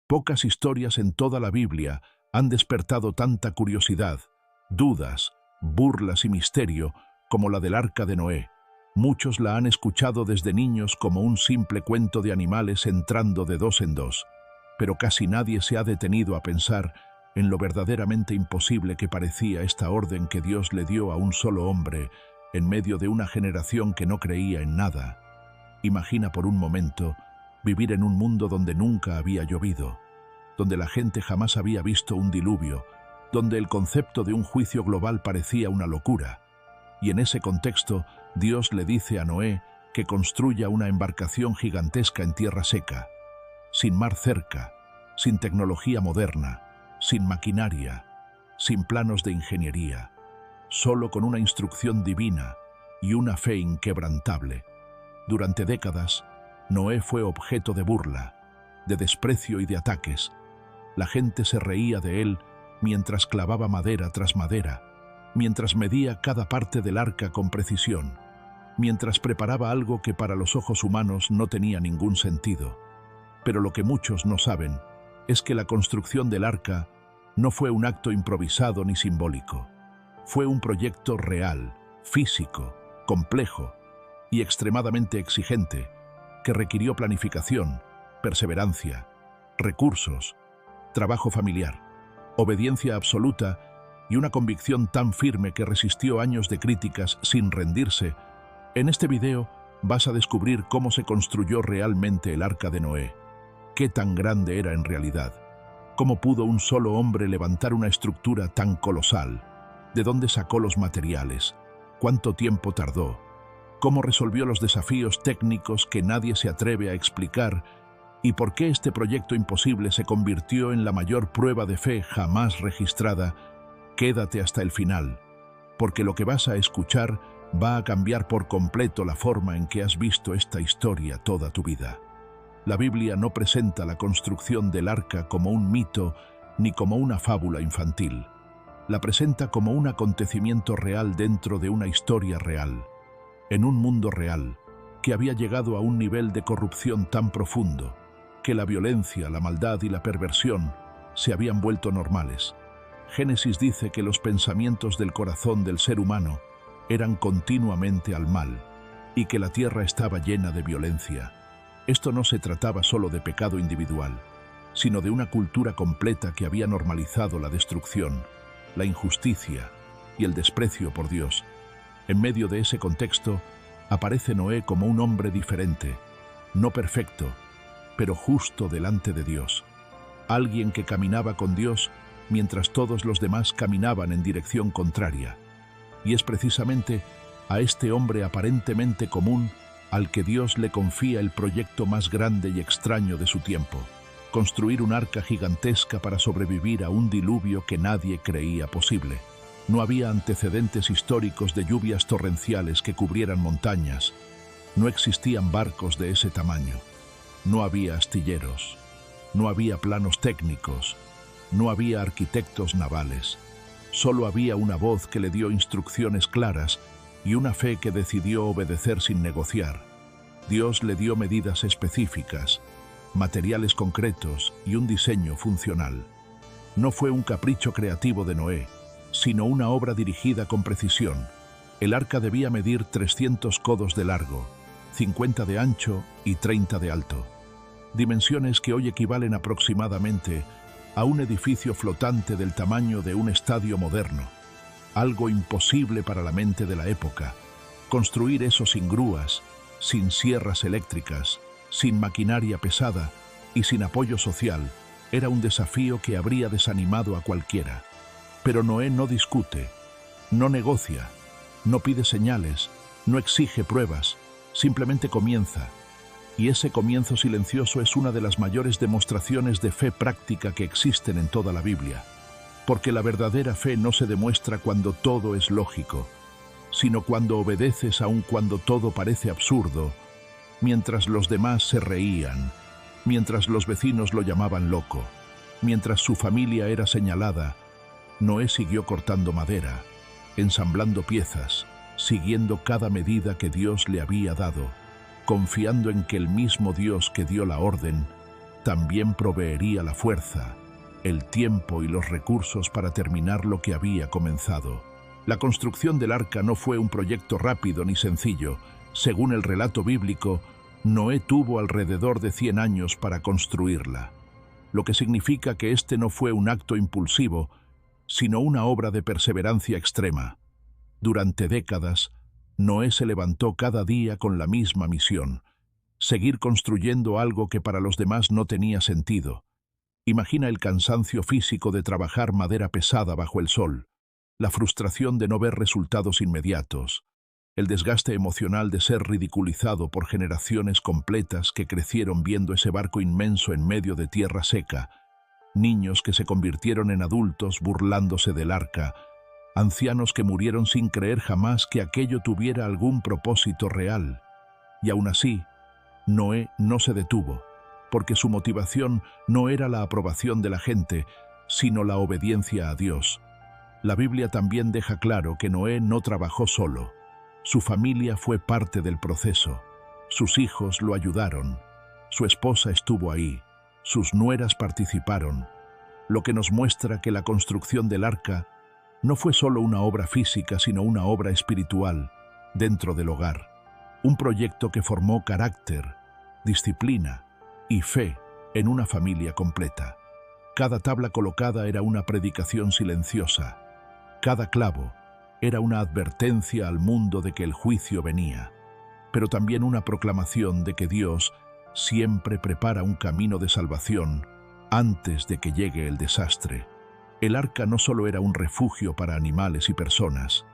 Pocas historias en toda la Biblia han despertado tanta curiosidad, dudas, burlas y misterio como la del Arca de Noé. Muchos la han escuchado desde niños como un simple cuento de animales entrando de dos en dos, pero casi nadie se ha detenido a pensar en lo verdaderamente imposible que parecía esta orden que Dios le dio a un solo hombre en medio de una generación que no creía en nada. Imagina por un momento vivir en un mundo donde nunca había llovido, donde la gente jamás había visto un diluvio, donde el concepto de un juicio global parecía una locura. Y en ese contexto, Dios le dice a Noé que construya una embarcación gigantesca en tierra seca, sin mar cerca, sin tecnología moderna, sin maquinaria, sin planos de ingeniería, solo con una instrucción divina y una fe inquebrantable. Durante décadas, Noé fue objeto de burla, de desprecio y de ataques. La gente se reía de él mientras clavaba madera tras madera, mientras medía cada parte del arca con precisión, mientras preparaba algo que para los ojos humanos no tenía ningún sentido. Pero lo que muchos no saben es que la construcción del arca no fue un acto improvisado ni simbólico. Fue un proyecto real, físico, complejo y extremadamente exigente, que requirió planificación, perseverancia, recursos, trabajo familiar, obediencia absoluta y una convicción tan firme que resistió años de críticas sin rendirse. En este video vas a descubrir cómo se construyó realmente el Arca de Noé, qué tan grande era en realidad, cómo pudo un solo hombre levantar una estructura tan colosal, de dónde sacó los materiales, cuánto tiempo tardó, cómo resolvió los desafíos técnicos que nadie se atreve a explicar y por qué este proyecto imposible se convirtió en la mayor prueba de fe jamás registrada. Quédate hasta el final, porque lo que vas a escuchar va a cambiar por completo la forma en que has visto esta historia toda tu vida. La Biblia no presenta la construcción del arca como un mito ni como una fábula infantil. La presenta como un acontecimiento real dentro de una historia real, en un mundo real, que había llegado a un nivel de corrupción tan profundo que la violencia, la maldad y la perversión se habían vuelto normales. Génesis dice que los pensamientos del corazón del ser humano eran continuamente al mal y que la tierra estaba llena de violencia. Esto no se trataba solo de pecado individual, sino de una cultura completa que había normalizado la destrucción, la injusticia y el desprecio por Dios. En medio de ese contexto, aparece Noé como un hombre diferente, no perfecto, pero justo delante de Dios. Alguien que caminaba con Dios mientras todos los demás caminaban en dirección contraria. Y es precisamente a este hombre aparentemente común al que Dios le confía el proyecto más grande y extraño de su tiempo: construir un arca gigantesca para sobrevivir a un diluvio que nadie creía posible. No había antecedentes históricos de lluvias torrenciales que cubrieran montañas. No existían barcos de ese tamaño. No había astilleros. No había planos técnicos. No había arquitectos navales. Solo había una voz que le dio instrucciones claras y una fe que decidió obedecer sin negociar. Dios le dio medidas específicas, materiales concretos y un diseño funcional. No fue un capricho creativo de Noé, sino una obra dirigida con precisión. El arca debía medir 300 codos de largo, 50 de ancho y 30 de alto. Dimensiones que hoy equivalen aproximadamente a un edificio flotante del tamaño de un estadio moderno. Algo imposible para la mente de la época. Construir eso sin grúas, sin sierras eléctricas, sin maquinaria pesada y sin apoyo social era un desafío que habría desanimado a cualquiera. Pero Noé no discute, no negocia, no pide señales, no exige pruebas, simplemente comienza. Y ese comienzo silencioso es una de las mayores demostraciones de fe práctica que existen en toda la Biblia. Porque la verdadera fe no se demuestra cuando todo es lógico, sino cuando obedeces aun cuando todo parece absurdo, mientras los demás se reían, mientras los vecinos lo llamaban loco, mientras su familia era señalada. Noé siguió cortando madera, ensamblando piezas, siguiendo cada medida que Dios le había dado, confiando en que el mismo Dios que dio la orden también proveería la fuerza, el tiempo y los recursos para terminar lo que había comenzado. La construcción del arca no fue un proyecto rápido ni sencillo. Según el relato bíblico, Noé tuvo alrededor de 100 años para construirla, lo que significa que este no fue un acto impulsivo, sino una obra de perseverancia extrema. Durante décadas, Noé se levantó cada día con la misma misión: seguir construyendo algo que para los demás no tenía sentido. Imagina el cansancio físico de trabajar madera pesada bajo el sol, la frustración de no ver resultados inmediatos, el desgaste emocional de ser ridiculizado por generaciones completas que crecieron viendo ese barco inmenso en medio de tierra seca, niños que se convirtieron en adultos burlándose del arca, ancianos que murieron sin creer jamás que aquello tuviera algún propósito real. Y aún así, Noé no se detuvo, porque su motivación no era la aprobación de la gente, sino la obediencia a Dios. La Biblia también deja claro que Noé no trabajó solo. Su familia fue parte del proceso. Sus hijos lo ayudaron. Su esposa estuvo ahí. Sus nueras participaron. Lo que nos muestra que la construcción del arca no fue solo una obra física, sino una obra espiritual dentro del hogar. Un proyecto que formó carácter, disciplina y fe en una familia completa. Cada tabla colocada era una predicación silenciosa. Cada clavo era una advertencia al mundo de que el juicio venía, pero también una proclamación de que Dios siempre prepara un camino de salvación antes de que llegue el desastre. El arca no solo era un refugio para animales y personas,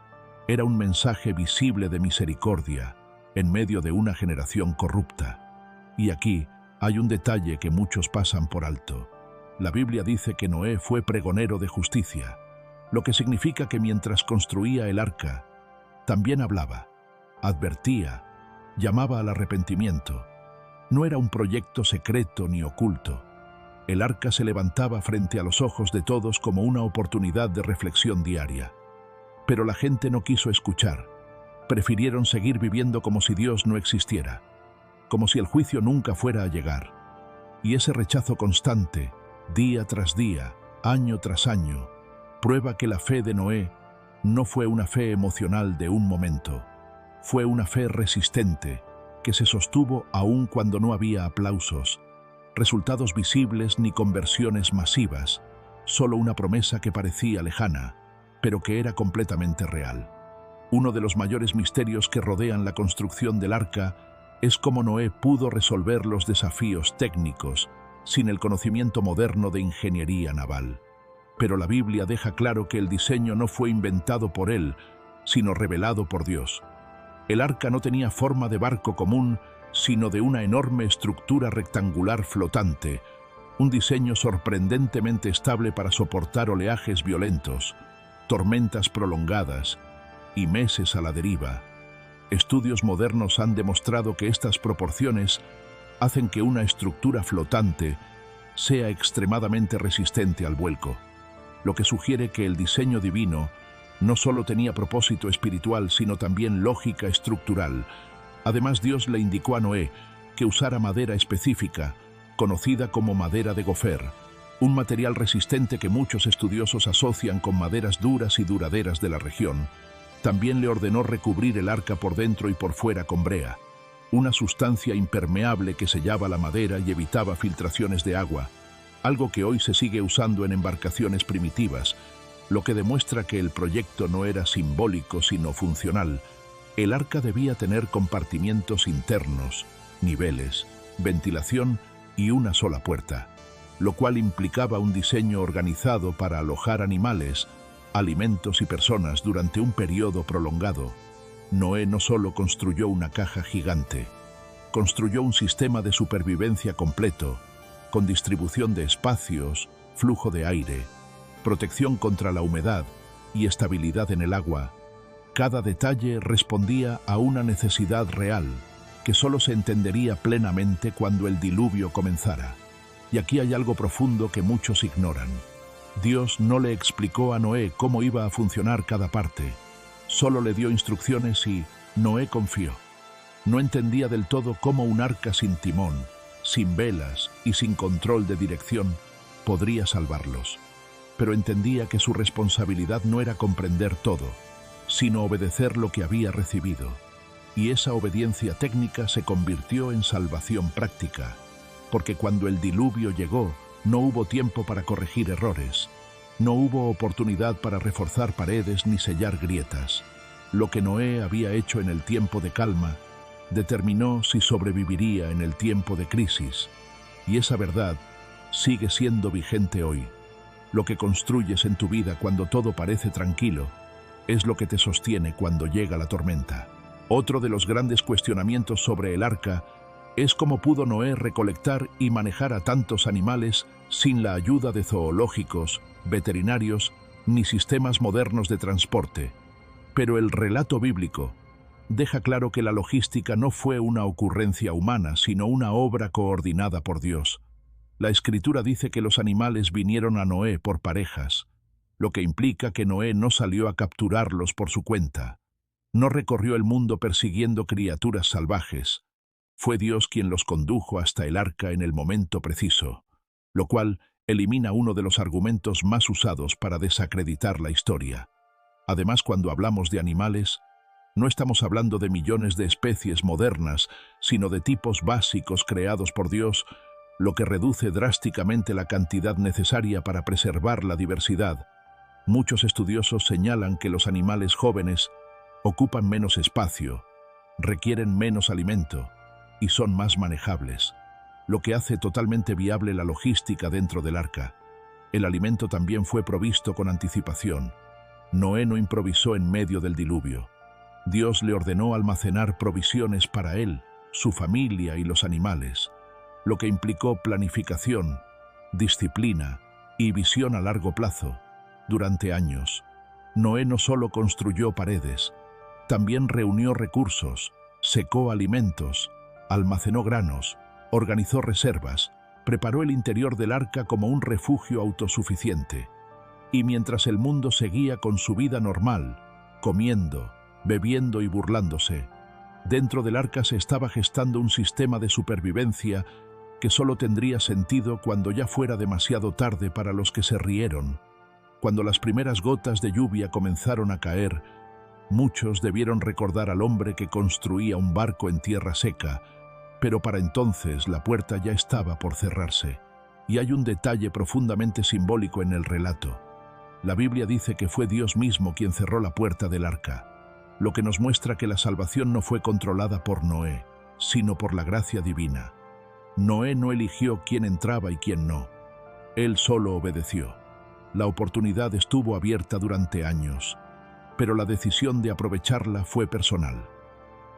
era un mensaje visible de misericordia en medio de una generación corrupta. Y aquí hay un detalle que muchos pasan por alto. La Biblia dice que Noé fue pregonero de justicia, lo que significa que mientras construía el arca, también hablaba, advertía, llamaba al arrepentimiento. No era un proyecto secreto ni oculto. El arca se levantaba frente a los ojos de todos como una oportunidad de reflexión diaria. Pero la gente no quiso escuchar. Prefirieron seguir viviendo como si Dios no existiera, como si el juicio nunca fuera a llegar. Y ese rechazo constante, día tras día, año tras año, prueba que la fe de Noé no fue una fe emocional de un momento. Fue una fe resistente, que se sostuvo aún cuando no había aplausos, resultados visibles ni conversiones masivas, solo una promesa que parecía lejana, pero que era completamente real. Uno de los mayores misterios que rodean la construcción del arca es cómo Noé pudo resolver los desafíos técnicos sin el conocimiento moderno de ingeniería naval. Pero la Biblia deja claro que el diseño no fue inventado por él, sino revelado por Dios. El arca no tenía forma de barco común, sino de una enorme estructura rectangular flotante, un diseño sorprendentemente estable para soportar oleajes violentos, tormentas prolongadas y meses a la deriva. Estudios modernos han demostrado que estas proporciones hacen que una estructura flotante sea extremadamente resistente al vuelco, lo que sugiere que el diseño divino no solo tenía propósito espiritual, sino también lógica estructural. Además, Dios le indicó a Noé que usara madera específica, conocida como madera de gofer, un material resistente que muchos estudiosos asocian con maderas duras y duraderas de la región. También le ordenó recubrir el arca por dentro y por fuera con brea, una sustancia impermeable que sellaba la madera y evitaba filtraciones de agua, algo que hoy se sigue usando en embarcaciones primitivas, lo que demuestra que el proyecto no era simbólico sino funcional. El arca debía tener compartimientos internos, niveles, ventilación y una sola puerta, lo cual implicaba un diseño organizado para alojar animales, alimentos y personas durante un periodo prolongado. Noé no solo construyó una caja gigante, construyó un sistema de supervivencia completo, con distribución de espacios, flujo de aire, protección contra la humedad y estabilidad en el agua. Cada detalle respondía a una necesidad real, que solo se entendería plenamente cuando el diluvio comenzara. Y aquí hay algo profundo que muchos ignoran. Dios no le explicó a Noé cómo iba a funcionar cada parte, solo le dio instrucciones y Noé confió. No entendía del todo cómo un arca sin timón, sin velas y sin control de dirección, podría salvarlos. Pero entendía que su responsabilidad no era comprender todo, sino obedecer lo que había recibido. Y esa obediencia técnica se convirtió en salvación práctica, porque cuando el diluvio llegó, no hubo tiempo para corregir errores, no hubo oportunidad para reforzar paredes ni sellar grietas. Lo que Noé había hecho en el tiempo de calma determinó si sobreviviría en el tiempo de crisis, y esa verdad sigue siendo vigente hoy. Lo que construyes en tu vida cuando todo parece tranquilo es lo que te sostiene cuando llega la tormenta. Otro de los grandes cuestionamientos sobre el arca es cómo pudo Noé recolectar y manejar a tantos animales sin la ayuda de zoológicos, veterinarios ni sistemas modernos de transporte. Pero el relato bíblico deja claro que la logística no fue una ocurrencia humana, sino una obra coordinada por Dios. La Escritura dice que los animales vinieron a Noé por parejas, lo que implica que Noé no salió a capturarlos por su cuenta. No recorrió el mundo persiguiendo criaturas salvajes. Fue Dios quien los condujo hasta el arca en el momento preciso, lo cual elimina uno de los argumentos más usados para desacreditar la historia. Además, cuando hablamos de animales, no estamos hablando de millones de especies modernas, sino de tipos básicos creados por Dios, lo que reduce drásticamente la cantidad necesaria para preservar la diversidad. Muchos estudiosos señalan que los animales jóvenes ocupan menos espacio, requieren menos alimento y son más manejables, lo que hace totalmente viable la logística dentro del arca. El alimento también fue provisto con anticipación. Noé no improvisó en medio del diluvio. Dios le ordenó almacenar provisiones para él, su familia y los animales, lo que implicó planificación, disciplina y visión a largo plazo. Durante años, Noé no solo construyó paredes, también reunió recursos, secó alimentos, almacenó granos, organizó reservas, preparó el interior del arca como un refugio autosuficiente. Y mientras el mundo seguía con su vida normal, comiendo, bebiendo y burlándose, dentro del arca se estaba gestando un sistema de supervivencia que solo tendría sentido cuando ya fuera demasiado tarde para los que se rieron. Cuando las primeras gotas de lluvia comenzaron a caer, muchos debieron recordar al hombre que construía un barco en tierra seca, pero para entonces la puerta ya estaba por cerrarse. Y hay un detalle profundamente simbólico en el relato. La Biblia dice que fue Dios mismo quien cerró la puerta del arca, lo que nos muestra que la salvación no fue controlada por Noé, sino por la gracia divina. Noé no eligió quién entraba y quién no. Él solo obedeció. La oportunidad estuvo abierta durante años, pero la decisión de aprovecharla fue personal.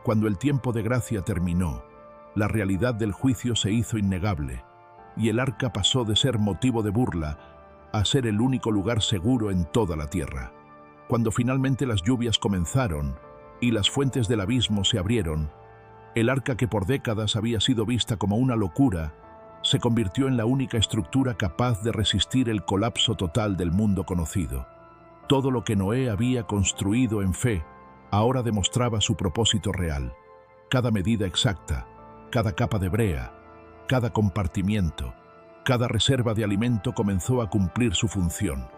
Cuando el tiempo de gracia terminó, la realidad del juicio se hizo innegable, y el arca pasó de ser motivo de burla a ser el único lugar seguro en toda la tierra. Cuando finalmente las lluvias comenzaron y las fuentes del abismo se abrieron, el arca que por décadas había sido vista como una locura, se convirtió en la única estructura capaz de resistir el colapso total del mundo conocido. Todo lo que Noé había construido en fe ahora demostraba su propósito real. Cada medida exacta, cada capa de brea, cada compartimiento, cada reserva de alimento comenzó a cumplir su función.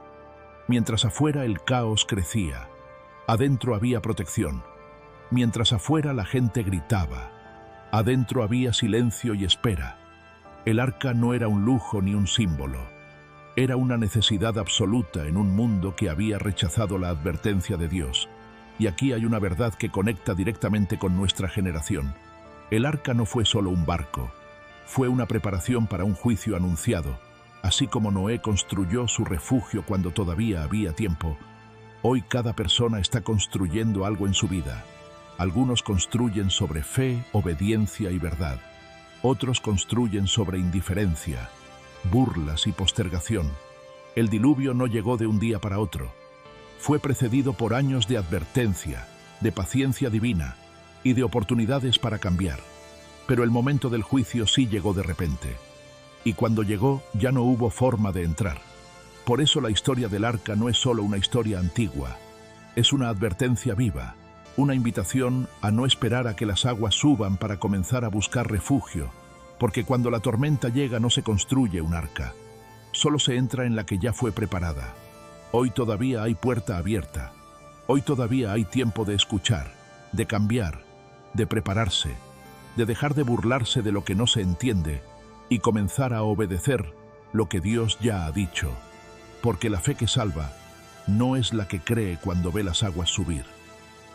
Mientras afuera el caos crecía, adentro había protección. Mientras afuera la gente gritaba, adentro había silencio y espera. El arca no era un lujo ni un símbolo. Era una necesidad absoluta en un mundo que había rechazado la advertencia de Dios. Y aquí hay una verdad que conecta directamente con nuestra generación. El arca no fue solo un barco, fue una preparación para un juicio anunciado. Así como Noé construyó su refugio cuando todavía había tiempo, hoy cada persona está construyendo algo en su vida. Algunos construyen sobre fe, obediencia y verdad. Otros construyen sobre indiferencia, burlas y postergación. El diluvio no llegó de un día para otro. Fue precedido por años de advertencia, de paciencia divina y de oportunidades para cambiar. Pero el momento del juicio sí llegó de repente. Y cuando llegó, ya no hubo forma de entrar. Por eso la historia del arca no es solo una historia antigua. Es una advertencia viva, una invitación a no esperar a que las aguas suban para comenzar a buscar refugio, porque cuando la tormenta llega no se construye un arca, solo se entra en la que ya fue preparada. Hoy todavía hay puerta abierta. Hoy todavía hay tiempo de escuchar, de cambiar, de prepararse, de dejar de burlarse de lo que no se entiende y comenzar a obedecer lo que Dios ya ha dicho. Porque la fe que salva no es la que cree cuando ve las aguas subir,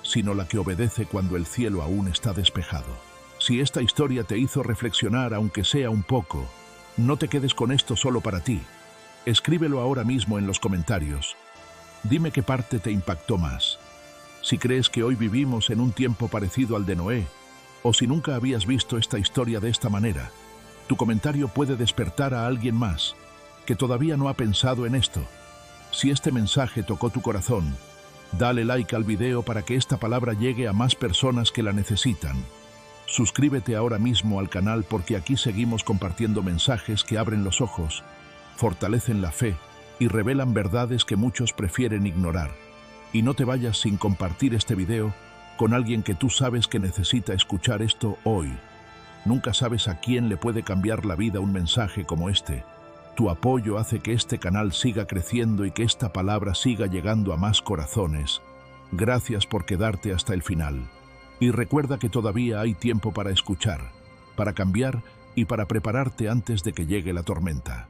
sino la que obedece cuando el cielo aún está despejado. Si esta historia te hizo reflexionar, aunque sea un poco, no te quedes con esto solo para ti. Escríbelo ahora mismo en los comentarios. Dime qué parte te impactó más. Si crees que hoy vivimos en un tiempo parecido al de Noé, o si nunca habías visto esta historia de esta manera, tu comentario puede despertar a alguien más que todavía no ha pensado en esto. Si este mensaje tocó tu corazón, dale like al video para que esta palabra llegue a más personas que la necesitan. Suscríbete ahora mismo al canal porque aquí seguimos compartiendo mensajes que abren los ojos, fortalecen la fe y revelan verdades que muchos prefieren ignorar. Y no te vayas sin compartir este video con alguien que tú sabes que necesita escuchar esto hoy. Nunca sabes a quién le puede cambiar la vida un mensaje como este. Tu apoyo hace que este canal siga creciendo y que esta palabra siga llegando a más corazones. Gracias por quedarte hasta el final. Y recuerda que todavía hay tiempo para escuchar, para cambiar y para prepararte antes de que llegue la tormenta.